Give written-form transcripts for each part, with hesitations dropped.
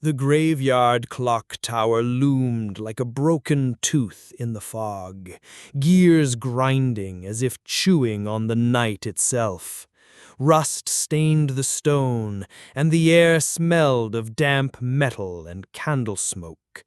The graveyard clock tower loomed like a broken tooth in the fog, gears grinding as if chewing on the night itself. Rust stained the stone, and the air smelled of damp metal and candle smoke.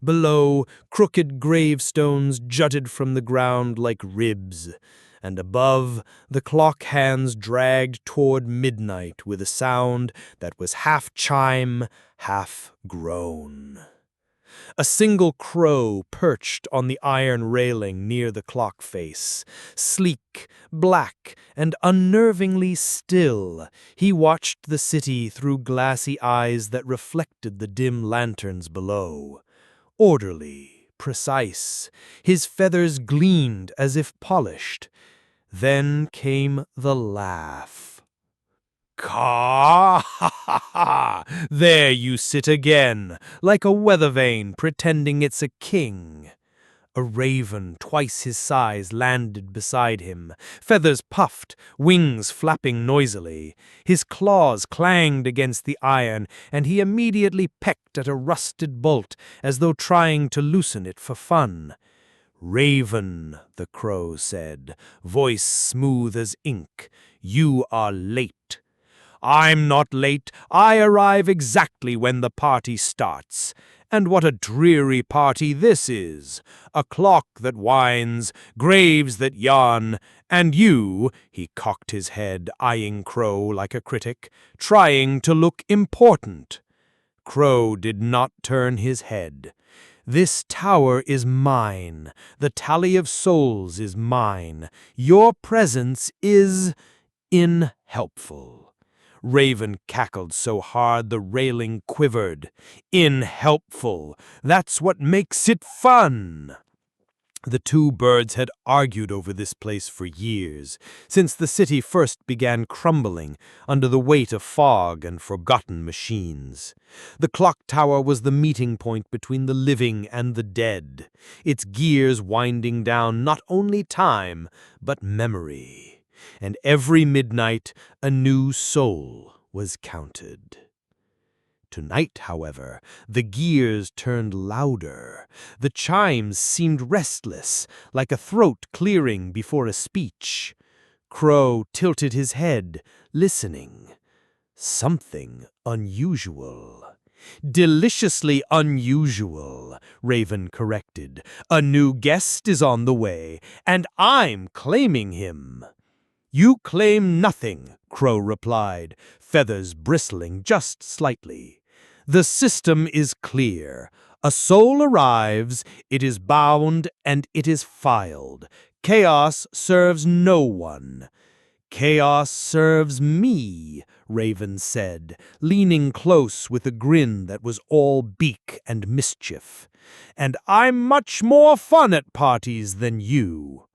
Below, crooked gravestones jutted from the ground like ribs, and above, the clock hands dragged toward midnight with a sound that was half chime, half groan. A single crow perched on the iron railing near the clock face. Sleek, black, and unnervingly still, he watched the city through glassy eyes that reflected the dim lanterns below. Orderly, precise, his feathers gleamed as if polished. Then came the laugh. Caw! Ha ha ha! There you sit again, like a weather vane pretending it's a king. A raven twice his size landed beside him, feathers puffed, wings flapping noisily. His claws clanged against the iron, and he immediately pecked at a rusted bolt as though trying to loosen it for fun. "Raven," the crow said, voice smooth as ink, "you are late." "I'm not late. I arrive exactly when the party starts. And what a dreary party this is! A clock that whines, graves that yawn, and you," he cocked his head, eyeing Crow like a critic, "trying to look important." Crow did not turn his head. "This tower is mine. The tally of souls is mine. Your presence is inhelpful." Raven cackled so hard the railing quivered. "Inhelpful! That's what makes it fun!" The two birds had argued over this place for years, since the city first began crumbling under the weight of fog and forgotten machines. The clock tower was the meeting point between the living and the dead, its gears winding down not only time, but memory. And every midnight a new soul was counted. Tonight, however, the gears turned louder. The chimes seemed restless, like a throat clearing before a speech. Crow tilted his head, listening. Something unusual. "Deliciously unusual," Raven corrected. "A new guest is on the way, and I'm claiming him." "You claim nothing," Crow replied, feathers bristling just slightly. "The system is clear. A soul arrives, it is bound, and it is filed. Chaos serves no one." "Chaos serves me," Raven said, leaning close with a grin that was all beak and mischief. "And I'm much more fun at parties than you."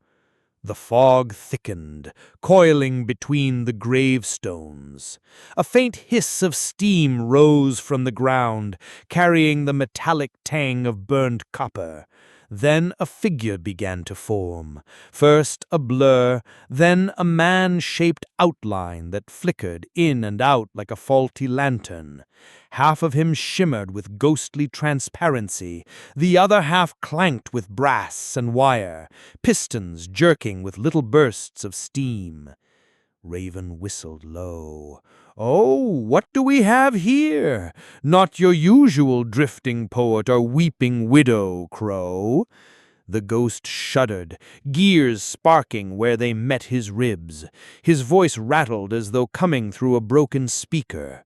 The fog thickened, coiling between the gravestones. A faint hiss of steam rose from the ground, carrying the metallic tang of burned copper. Then a figure began to form, first a blur, then a man-shaped outline that flickered in and out like a faulty lantern. Half of him shimmered with ghostly transparency, the other half clanked with brass and wire, pistons jerking with little bursts of steam. Raven whistled low. "Oh, what do we have here? Not your usual drifting poet or weeping widow, Crow." The ghost shuddered, gears sparking where they met his ribs. His voice rattled as though coming through a broken speaker.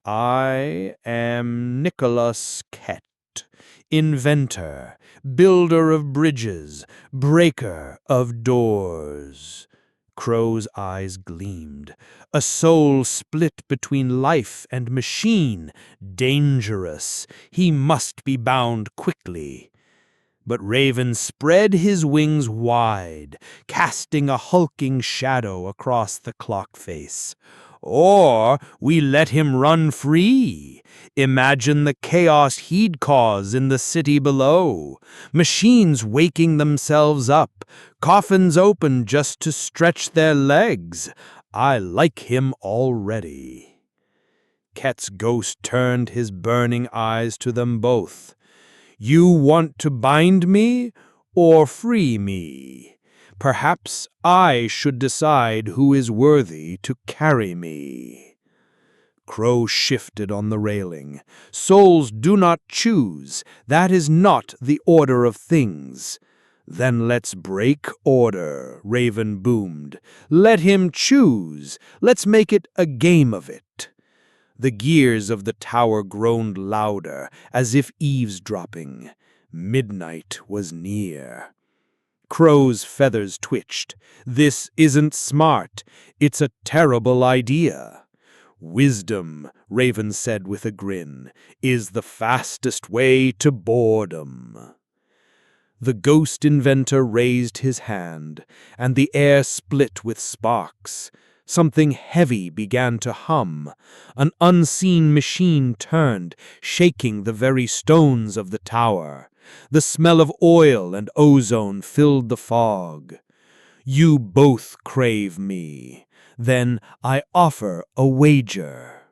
"I am Nicholas Kett, inventor, builder of bridges, breaker of doors." Crow's eyes gleamed. A soul split between life and machine. Dangerous. He must be bound quickly. But Raven spread his wings wide, casting a hulking shadow across the clock face. "Or we let him run free. Imagine the chaos he'd cause in the city below. Machines waking themselves up, coffins open just to stretch their legs. I like him already." Ket's ghost turned his burning eyes to them both. You want to bind me or free me? Perhaps I should decide who is worthy to carry me. Crow shifted on the railing. Souls do not choose. That is not the order of things. Then let's break order, Raven boomed. Let him choose. Let's make it a game of it. The gears of the tower groaned louder, as if eavesdropping. Midnight was near. Crow's feathers twitched. This isn't smart. It's a terrible idea. Wisdom, Raven said with a grin, is the fastest way to boredom. The ghost inventor raised his hand, and the air split with sparks. Something heavy began to hum. An unseen machine turned, shaking the very stones of the tower. The smell of oil and ozone filled the fog. You both crave me. Then I offer a wager.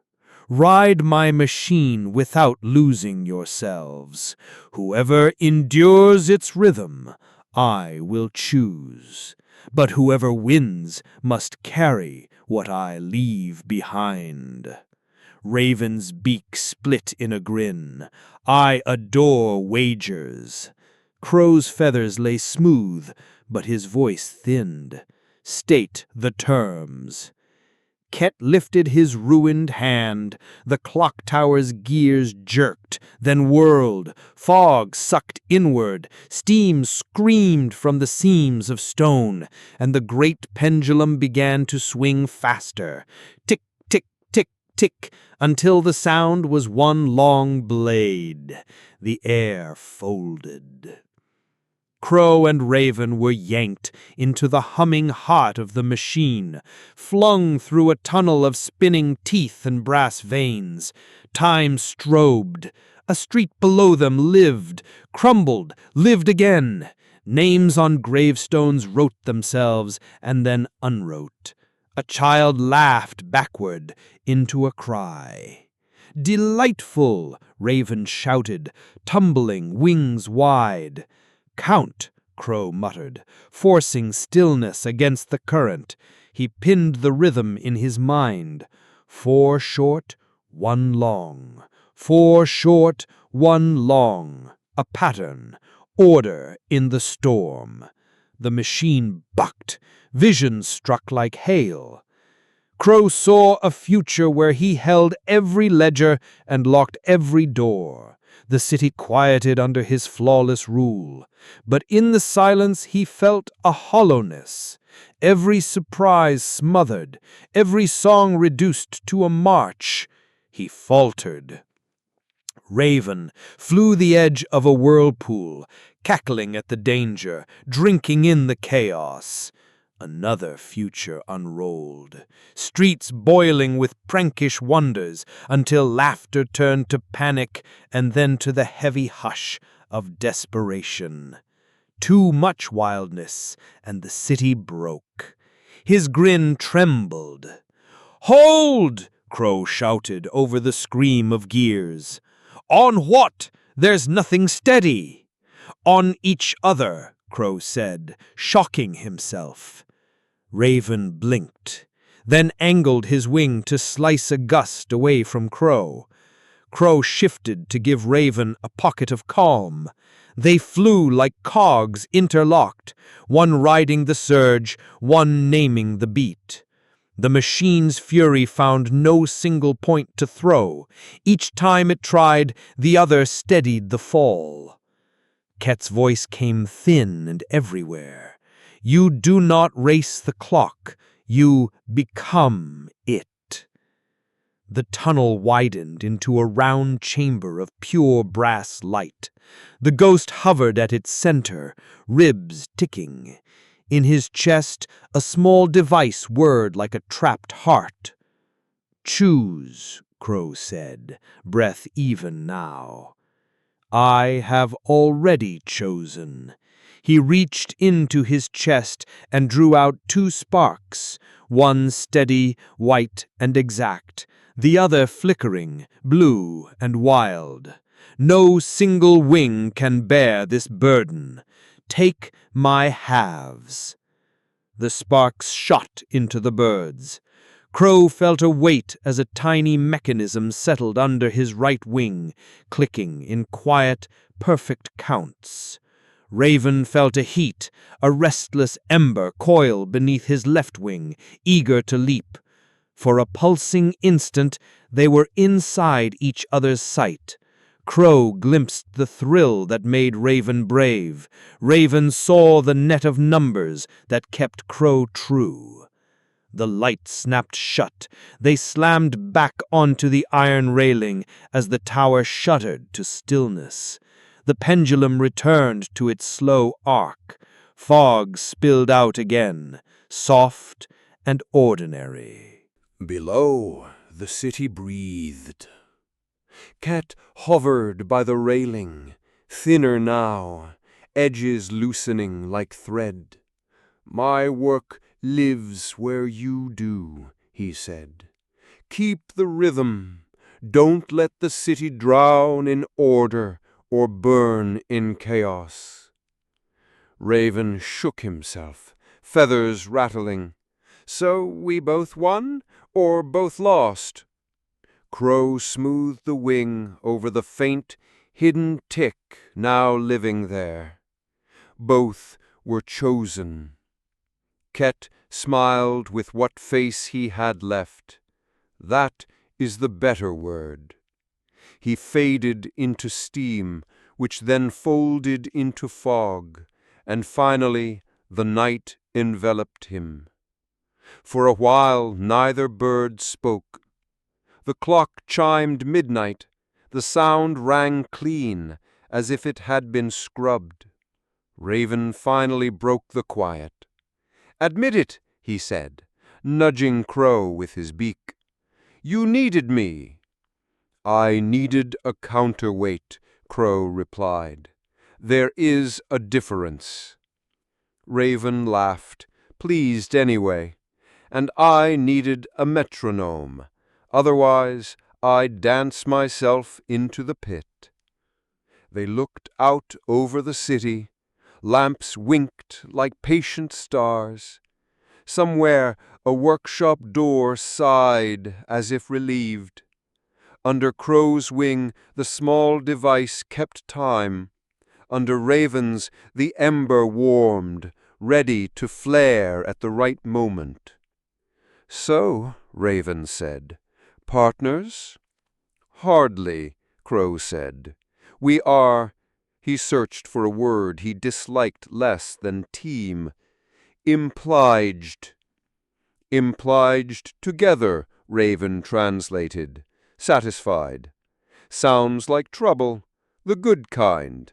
Ride my machine without losing yourselves. Whoever endures its rhythm, I will choose. But whoever wins must carry what I leave behind. Raven's beak split in a grin. I adore wagers. Crow's feathers lay smooth, but his voice thinned. State the terms. Ket lifted his ruined hand. The clock tower's gears jerked, then whirled. Fog sucked inward. Steam screamed from the seams of stone, and the great pendulum began to swing faster. Tick, tick, tick, tick, until the sound was one long blade. The air folded. Crow and Raven were yanked into the humming heart of the machine, flung through a tunnel of spinning teeth and brass veins. Time strobed. A street below them lived, crumbled, lived again. Names on gravestones wrote themselves and then unwrote. A child laughed backward into a cry. Delightful, Raven shouted, tumbling wings wide. Count, Crow muttered, forcing stillness against the current. He pinned the rhythm in his mind. 4 short, 1 long. 4 short, 1 long. A pattern. Order in the storm. The machine bucked. Vision struck like hail. Crow saw a future where he held every ledger and locked every door. The city quieted under his flawless rule. But in the silence he felt a hollowness. Every surprise smothered, every song reduced to a march. He faltered. Raven flew the edge of a whirlpool, cackling at the danger, drinking in the chaos. Another future unrolled, streets boiling with prankish wonders, until laughter turned to panic and then to the heavy hush of desperation. Too much wildness, and the city broke. His grin trembled. "Hold!" Crow shouted over the scream of gears. "On what? There's nothing steady." "On each other," Crow said, shocking himself. Raven blinked, then angled his wing to slice a gust away from Crow. Crow shifted to give Raven a pocket of calm. They flew like cogs interlocked, one riding the surge, one naming the beat. The machine's fury found no single point to throw. Each time it tried, the other steadied the fall. Ket's voice came thin and everywhere. You do not race the clock, you become it. The tunnel widened into a round chamber of pure brass light. The ghost hovered at its center, ribs ticking. In his chest, a small device whirred like a trapped heart. "Choose," Crow said, breath even now. "I have already chosen." He reached into his chest and drew out 2 sparks, one steady, white and exact, the other flickering, blue and wild. No single wing can bear this burden. Take my halves. The sparks shot into the birds. Crow felt a weight as a tiny mechanism settled under his right wing, clicking in quiet, perfect counts. Raven felt a heat, a restless ember coil beneath his left wing, eager to leap. For a pulsing instant, they were inside each other's sight. Crow glimpsed the thrill that made Raven brave. Raven saw the net of numbers that kept Crow true. The light snapped shut. They slammed back onto the iron railing as the tower shuddered to stillness. The pendulum returned to its slow arc. Fog spilled out again, soft and ordinary. Below, the city breathed. Cat hovered by the railing, thinner now, edges loosening like thread. "My work lives where you do," he said. "Keep the rhythm. Don't let the city drown in order or burn in chaos." Raven shook himself, feathers rattling. "So we both won, or both lost?" Crow smoothed the wing over the faint, hidden tick now living there. Both were chosen. Ket smiled with what face he had left. That is the better word. He faded into steam, which then folded into fog, and finally the night enveloped him. For a while neither bird spoke. The clock chimed midnight. The sound rang clean, as if it had been scrubbed. Raven finally broke the quiet. "Admit it," he said, nudging Crow with his beak. "You needed me." "I needed a counterweight," Crow replied. "There is a difference." Raven laughed, pleased anyway. "And I needed a metronome. Otherwise, I'd dance myself into the pit." They looked out over the city. Lamps winked like patient stars. Somewhere a workshop door sighed as if relieved. Under Crow's wing the small device kept time. Under Raven's the ember warmed, ready to flare at the right moment. "So," Raven said, "partners?" "Hardly," Crow said. "We are—" He searched for a word he disliked less than team. "Impliged." "Impliged together," Raven translated, satisfied. "Sounds like trouble, the good kind."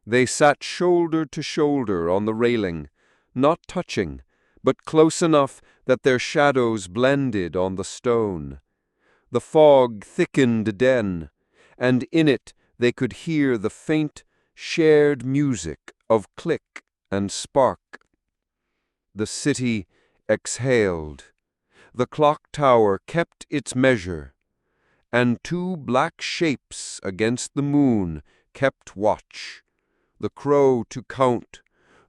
They sat shoulder to shoulder on the railing, not touching, but close enough that their shadows blended on the stone. The fog thickened then, and in it they could hear the faint, shared music of click and spark. The city exhaled. The clock tower kept its measure, and 2 black shapes against the moon kept watch, the crow to count,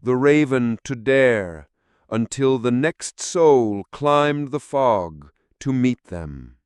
the raven to dare, until the next soul climbed the fog to meet them.